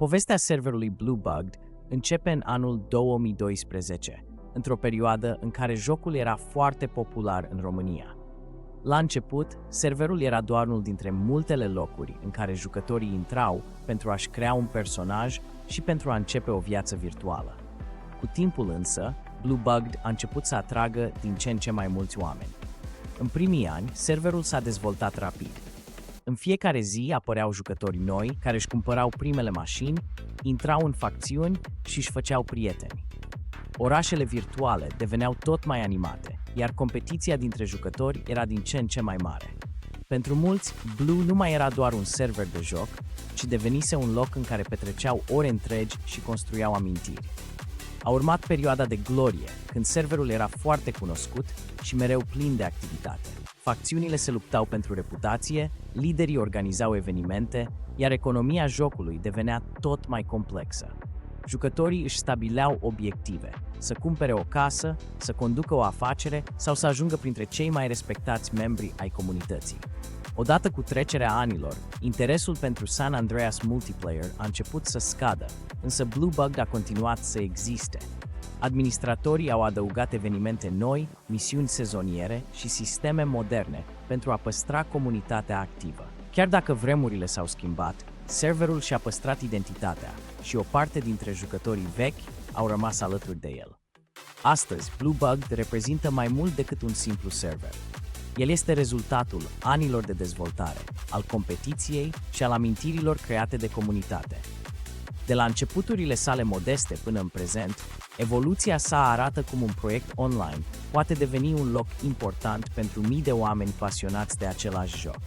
Povestea serverului Bluebugged începe în anul 2012, într-o perioadă în care jocul era foarte popular în România. La început, serverul era doar unul dintre multele locuri în care jucătorii intrau pentru a-și crea un personaj și pentru a începe o viață virtuală. Cu timpul însă, Bluebugged a început să atragă din ce în ce mai mulți oameni. În primii ani, serverul s-a dezvoltat rapid. În fiecare zi apăreau jucători noi care își cumpărau primele mașini, intrau în facțiuni și își făceau prieteni. Orașele virtuale deveneau tot mai animate, iar competiția dintre jucători era din ce în ce mai mare. Pentru mulți, Blue nu mai era doar un server de joc, ci devenise un loc în care petreceau ore întregi și construiau amintiri. A urmat perioada de glorie, când serverul era foarte cunoscut și mereu plin de activitate. Facțiunile se luptau pentru reputație, liderii organizau evenimente, iar economia jocului devenea tot mai complexă. Jucătorii își stabileau obiective, să cumpere o casă, să conducă o afacere sau să ajungă printre cei mai respectați membri ai comunității. Odată cu trecerea anilor, interesul pentru San Andreas Multiplayer a început să scadă, însă Bluebugged a continuat să existe. Administratorii au adăugat evenimente noi, misiuni sezoniere și sisteme moderne pentru a păstra comunitatea activă. Chiar dacă vremurile s-au schimbat, serverul și-a păstrat identitatea și o parte dintre jucătorii vechi au rămas alături de el. Astăzi, Bluebugged reprezintă mai mult decât un simplu server. El este rezultatul anilor de dezvoltare, al competiției și al amintirilor create de comunitate. De la începuturile sale modeste până în prezent, evoluția sa arată cum un proiect online poate deveni un loc important pentru mii de oameni pasionați de același joc.